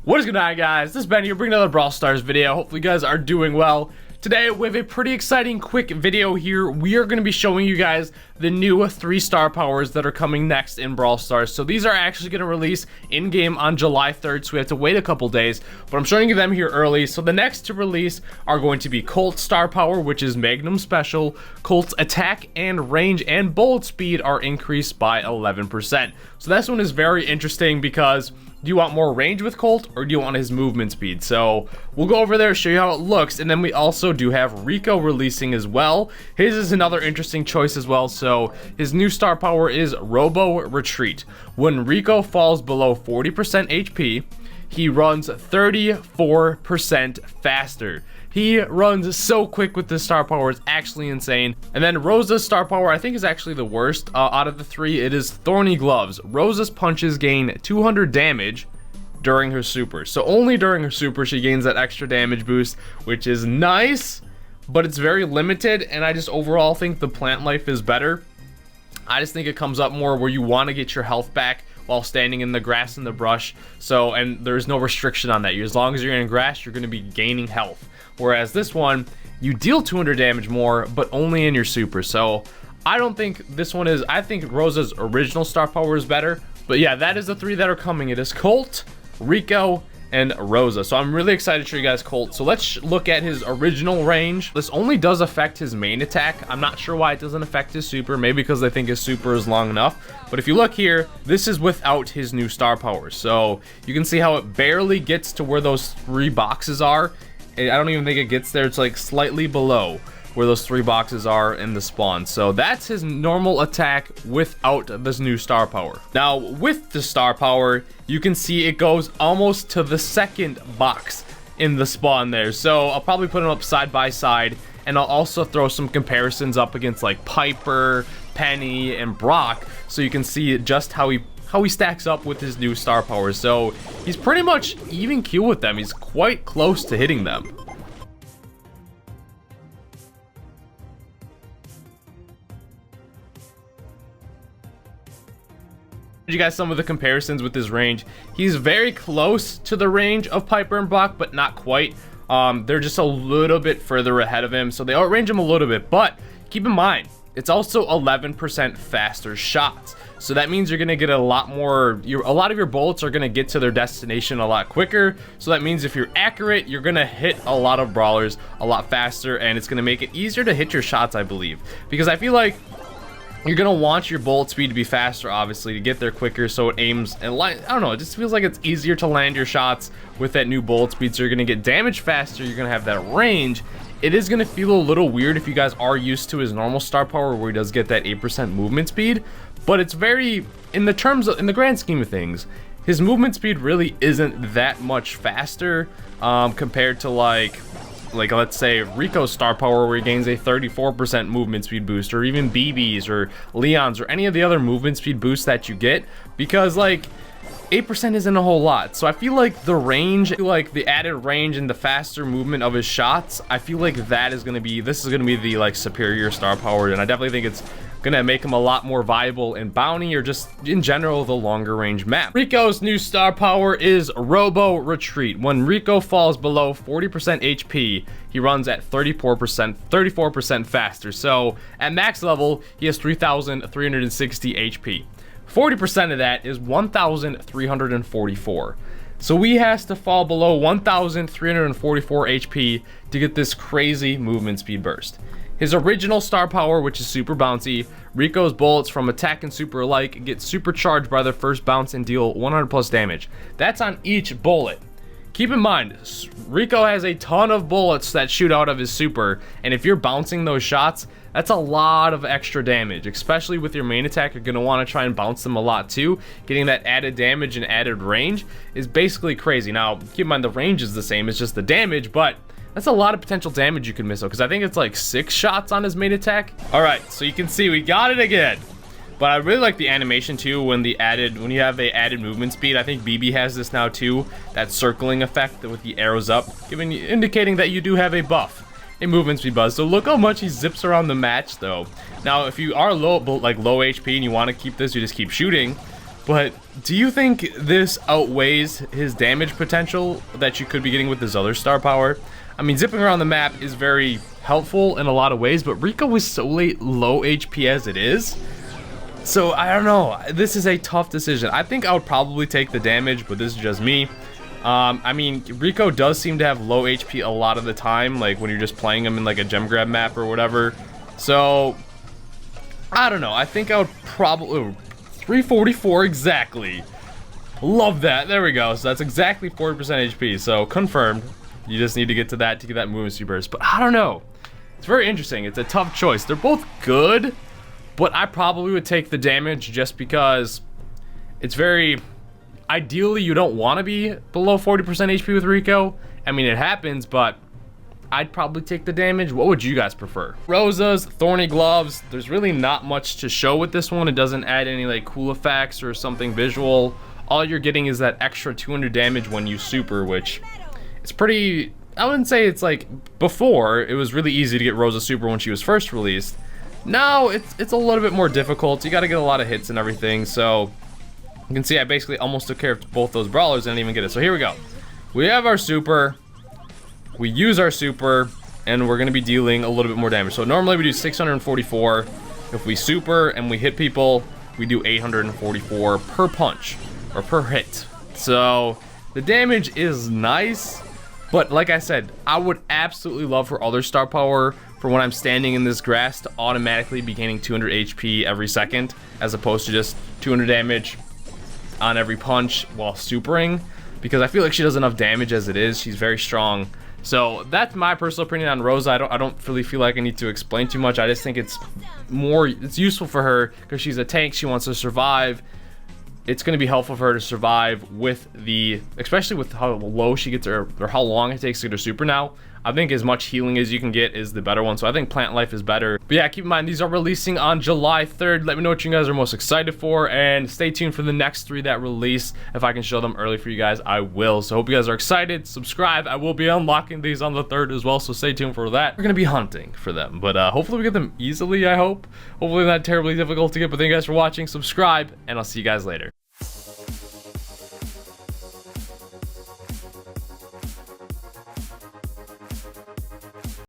What is going on, guys? This is Ben here bringing another Brawl Stars video. Hopefully you guys are doing well. Today we have a pretty exciting quick video here. We are going to be showing you guys the new 3-star powers that are coming next in Brawl Stars. So these are actually going to release in-game on July 3rd, so we have to wait a couple days, but I'm showing you them here early. So the next to release are going to be Colt star power, which is Magnum Special. Colt's attack and range and bullet speed are increased by 11%. So this one is very interesting because do you want more range with Colt or do you want his movement speed? So we'll go over there, show you how it looks, and then we also do have Rico releasing as well. His is another interesting choice as well. So his new star power is Robo Retreat. When Rico falls below 40% HP, he runs 34% faster. He runs so quick with this star power, it's actually insane. And then Rosa's star power, I think, is actually the worst out of the three. It is Thorny Gloves. Rosa's punches gain 200 damage during her super. So only during her super she gains that extra damage boost, which is nice, but it's very limited. And I just overall think the plant life is better. I just think it comes up more where you want to get your health back while standing in the grass and the brush. So, and there's no restriction on that. As long as you're in grass, you're going to be gaining health. Whereas this one, you deal 200 damage more, but only in your super. So I don't think this one is, I think Rosa's original star power is better. But yeah, that is the three that are coming. It is Colt, Rico, and Rosa. So I'm really excited to show you guys Colt. So let's look at his original range. This only does affect his main attack. I'm not sure why it doesn't affect his super. Maybe because they think his super is long enough. But if you look here, this is without his new star power. So you can see how it barely gets to where those 3 boxes are. I don't even think it gets there. It's like slightly below where those 3 boxes are in the spawn. So that's his normal attack without this new star power. Now with the star power, you can see it goes almost to the 2nd box in the spawn there. So I'll probably put them up side by side, and I'll also throw some comparisons up against like Piper, Penny, and Brock, so you can see just how he stacks up with his new star power. So he's pretty much even Q with them. He's quite close to hitting them. You guys some of the comparisons with his range. He's very close to the range of Piper and Brock, but not quite. They're just a little bit further ahead of him, so they outrange him a little bit. But keep in mind, it's also 11% faster shots. So that means you're gonna get a lot more, a lot of your bullets are gonna get to their destination a lot quicker. So that means if you're accurate, you're gonna hit a lot of brawlers a lot faster, and it's gonna make it easier to hit your shots, I believe. Because I feel like you're gonna want your bullet speed to be faster, obviously, to get there quicker, so it aims and I don't know, it just feels like it's easier to land your shots with that new bullet speed. So you're gonna get damage faster, you're gonna have that range. It is gonna feel a little weird if you guys are used to his normal star power where he does get that 8% movement speed, but it's very, in the grand scheme of things, his movement speed really isn't that much faster compared to like let's say Rico's star power where he gains a 34% movement speed boost, or even BB's or Leon's or any of the other movement speed boosts that you get, because like 8% isn't a whole lot. So I feel like the range, like the added range and the faster movement of his shots, I feel like that is going to be, this is going to be the like superior star power, and I definitely think it's gonna make him a lot more viable in bounty or just in general the longer range map. Rico's new star power is Robo Retreat. When Rico falls below 40% HP, he runs at 34% faster. So at max level, he has 3,360 HP. 40% of that is 1,344. So he has to fall below 1,344 HP to get this crazy movement speed burst. His original star power, which is super bouncy, Rico's bullets from attack and super alike get supercharged by their first bounce and deal 100 plus damage. That's on each bullet. Keep in mind, Rico has a ton of bullets that shoot out of his super, and if you're bouncing those shots, that's a lot of extra damage. Especially with your main attack, you're going to want to try and bounce them a lot too. Getting that added damage and added range is basically crazy. Now, keep in mind the range is the same, it's just the damage, but that's a lot of potential damage you can miss, because I think it's like 6 shots on his main attack. All right, so you can see we got it again. But I really like the animation too when you have the added movement speed. I think BB has this now too, that circling effect with the arrows up, indicating that you do have a buff, a movement speed buzz. So look how much he zips around the match though. Now if you are low HP and you want to keep this, you just keep shooting. But do you think this outweighs his damage potential that you could be getting with his other star power? I mean, zipping around the map is very helpful in a lot of ways, but Rico is so low HP as it is. So I don't know. This is a tough decision. I think I would probably take the damage, but this is just me. I mean, Rico does seem to have low HP a lot of the time, like when you're just playing him in like a gem grab map or whatever. So I don't know. I think I would probably 344 exactly. Love that. There we go. So that's exactly 40% HP. So confirmed. You just need to get to that to get that movement speed burst. But I don't know. It's very interesting. It's a tough choice. They're both good, but I probably would take the damage just because it's very... Ideally, you don't want to be below 40% HP with Rico. I mean, it happens, but I'd probably take the damage. What would you guys prefer? Rosa's Thorny Gloves. There's really not much to show with this one. It doesn't add any like cool effects or something visual. All you're getting is that extra 200 damage when you super, which is pretty... I wouldn't say it's like before. It was really easy to get Rosa super when she was first released. Now it's a little bit more difficult. You got to get a lot of hits and everything. So you can see I basically almost took care of both those brawlers and didn't even get it. So here we go. We have our super. We use our super, and we're going to be dealing a little bit more damage. So normally we do 644. If we super and we hit people, we do 844 per punch or per hit. So the damage is nice, but like I said, I would absolutely love for other star power for when I'm standing in this grass to automatically be gaining 200 HP every second, as opposed to just 200 damage on every punch while supering, because I feel like she does enough damage as it is. She's very strong. So that's my personal opinion on Rosa. I don't really feel like I need to explain too much. I just think it's useful for her because she's a tank. She wants to survive. It's going to be helpful for her to survive with especially with how low she gets or how long it takes to get her super now. I think as much healing as you can get is the better one. So I think Plant Life is better. But yeah, keep in mind, these are releasing on July 3rd. Let me know what you guys are most excited for, and stay tuned for the next 3 that release. If I can show them early for you guys, I will. So hope you guys are excited. Subscribe. I will be unlocking these on the 3rd as well, so stay tuned for that. We're going to be hunting for them, but hopefully we get them easily, I hope. Hopefully not terribly difficult to get, but thank you guys for watching. Subscribe, and I'll see you guys later.